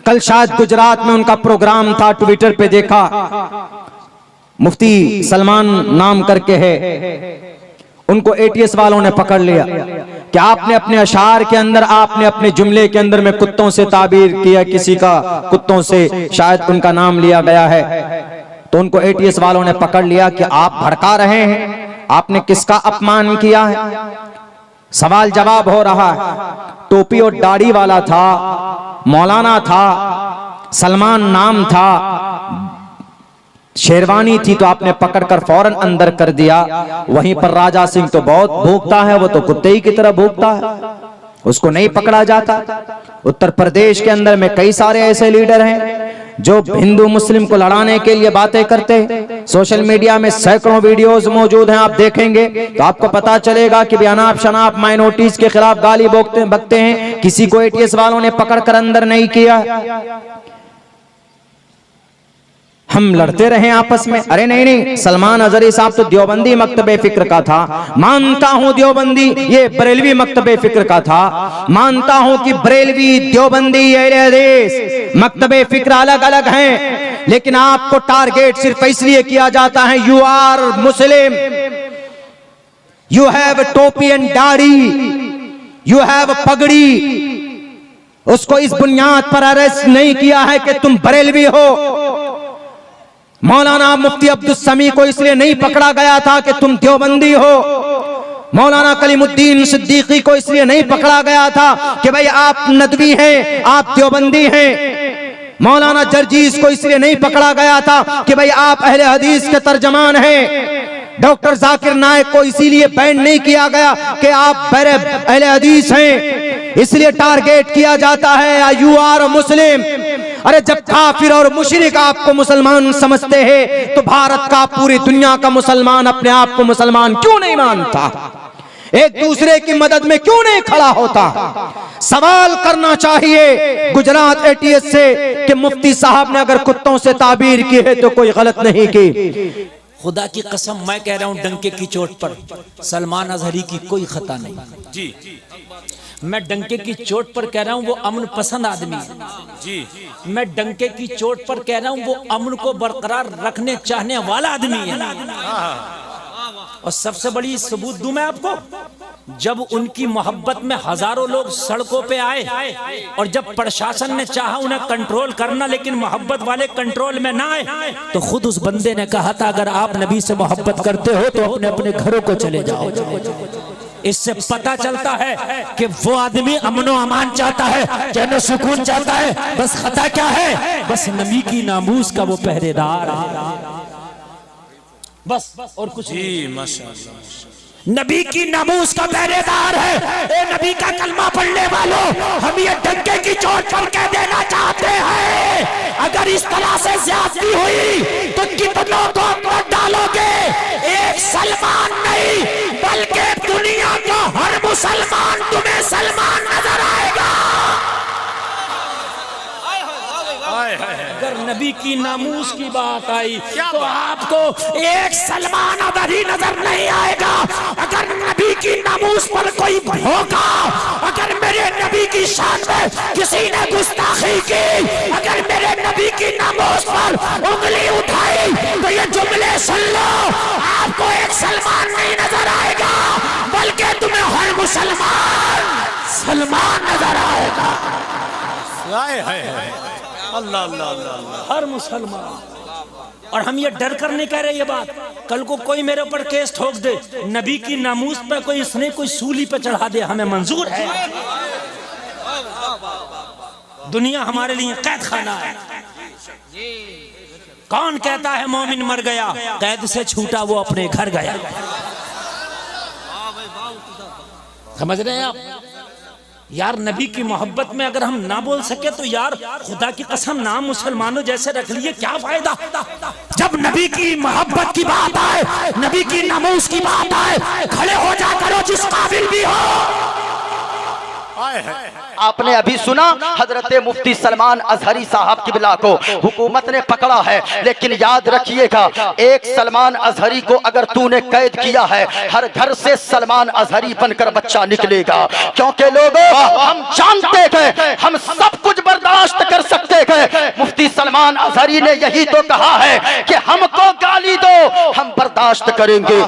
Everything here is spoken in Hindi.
कल शायद गुजरात में उनका प्रोग्राम था, ट्विटर पे देखा, मुफ्ती सलमान नाम करके है, उनको एटीएस वालों ने पकड़ लिया कि आपने अपने अशार के अंदर, आपने अपने जुमले के अंदर में कुत्तों से ताबीर किया, किसी का कुत्तों से शायद उनका नाम लिया गया है। तो उनको एटीएस वालों ने पकड़ लिया कि आप भड़का रहे हैं, आपने किसका अपमान किया है। सवाल जवाब हो रहा है। टोपी और दाढ़ी वाला था, मौलाना था, सलमान नाम था, शेरवानी थी, तो आपने पकड़कर फौरन अंदर कर दिया। वहीं पर राजा सिंह तो बहुत भूखता है, वो तो कुत्ते ही की तरह भूखता है, उसको नहीं पकड़ा जाता। उत्तर प्रदेश के अंदर में कई सारे ऐसे लीडर हैं जो हिंदू मुस्लिम को लड़ाने के लिए बातें करते हैं। सोशल मीडिया में सैकड़ों वीडियोस मौजूद हैं, आप देखेंगे तो आपको पता चलेगा कि अनाप शनाप माइनॉरिटीज के खिलाफ गाली बकते हैं। किसी को एटीएस वालों ने पकड़कर अंदर नहीं किया। हम लड़ते रहे आपस में, अरे नहीं नहीं, सलमान अजहरी साहब तो देवबंदी मकतबे फिक्र का था, मानता हूं देवबंदी ये बरेलवी मकतबे फिक्र का था, मानता हूं कि बरेलवी, देवबंदी, अहले हदीस मकतबे फिक्र अलग अलग हैं, लेकिन आपको टारगेट सिर्फ इसलिए किया जाता है, you are Muslim, you have topi and dadhi, you have pagdi. उसको इस बुनियाद पर अरेस्ट नहीं किया है कि तुम बरेलवी हो। मौलाना मुफ्ती अब्दुल समी को इसलिए नहीं पकड़ा गया था कि तुम देवबंदी हो। मौलाना कलीमुद्दीन सिद्दीकी को इसलिए नहीं पकड़ा गया था कि भाई आप नदवी हैं, आप देवबंदी हैं। मौलाना जर्जीस को इसलिए नहीं पकड़ा गया था कि भाई आप अहले हदीस के तर्जमान हैं। डॉक्टर जाकिर नायक को इसीलिए बैन नहीं किया गया कि आप अहले हदीस हैं, इसलिए टारगेट किया जाता है यू आर मुस्लिम। अरे जब काफिर और मुशरिक आपको मुसलमान समझते हैं तो भारत का, पूरी दुनिया का मुसलमान अपने आप को मुसलमान क्यों नहीं मानता? एक दूसरे की मदद में क्यों नहीं खड़ा होता? सवाल करना चाहिए गुजरात एटीएस से कि मुफ्ती साहब ने अगर कुत्तों से ताबीर की है तो कोई गलत नहीं की। खुदा की कसम मैं कह रहा हूं, डंके की चोट पर सलमान अजहरी की कोई खता नहीं जी। मैं डंके की चोट पर कह रहा हूं वो अमन पसंद आदमी है जी। मैं डंके की चोट पर कह रहा हूं वो अमन को बरकरार रखने चाहने वाला आदमी है। और सबसे बड़ी सबूत दूं मैं आपको, जब उनकी मोहब्बत में हजारों लोग सड़कों पे आए और जब प्रशासन ने चाहा उन्हें कंट्रोल करना, लेकिन मोहब्बत वाले कंट्रोल में ना आए, तो खुद उस बंदे ने कहा था अगर आप नबी से मोहब्बत करते हो तो अपने अपने घरों को चले जाओ। इससे पता चलता है कि वो आदमी अमनो अमान चाहता है, चैन सुकून चाहता है। बस खता क्या है? बस नबी की नामूस का वो पहरेदार है, बस और कुछ नहीं। माशाअल्लाह, नबी की नामूस का पहरेदार है। ए नबी का कलमा पढ़ने वालों, हम ये डंके की चोट पर कह देना चाहते हैं, अगर इस तरह से ज्यादती हुई तो कितनों को मत डालोगे? एक सलमान नहीं बल्कि दुनिया का हर मुसलमान तुम्हें सलमान नजर आएगा। अगर नबी की नामूस की बात आई तो आपको एक सलमान अजहरी नजर नहीं आएगा। अगर नबी की नामूस पर कोई भोंका, अगर मेरे नबी की शान में किसी ने गुस्ताखी की, अगर मेरे नबी की नामूस पर उंगली उठाई, तो ये जुमले सुन लो, आपको एक सलमान नहीं नजर आएगा बल्कि तुम्हें हर मुसलमान सलमान नजर आएगा। अल्लाह अल्लाह अल्लाह, हर मुसलमान। और हम ये डर कर नहीं कह रहे ये बात, कल को कोई मेरे ऊपर केस ठोक दे, नबी की नामूस पे कोई इसने कोई सूली पे चढ़ा दे, हमें मंजूर है। दुनिया हमारे लिए कैद खाना है। कौन कहता है मोमिन मर गया? कैद से छूटा वो अपने घर गया। समझ रहे हैं आप? यार नबी की मोहब्बत में अगर हम ना बोल सके तो यार खुदा की कसम नाम मुसलमानों जैसे रख लिए, क्या फायदा? जब नबी की मोहब्बत की बात आए, नबी की नामूस की बात आए, खड़े हो जा करो जिस काबिल भी हो। आपने अभी सुना हजरत मुफ्ती सलमान अजहरी साहब किबला को हुकूमत ने पकड़ा है, लेकिन याद रखिएगा एक सलमान अजहरी को अगर तूने कैद किया है, हर घर से सलमान अजहरी बनकर बच्चा निकलेगा। क्योंकि लोगों हम जानते हैं हम सब कुछ बर्दाश्त किए गए। मुफ्ती सलमान अजहरी ने यही तो कहा है कि हमको गाली दो, हम बर्दाश्त करेंगे।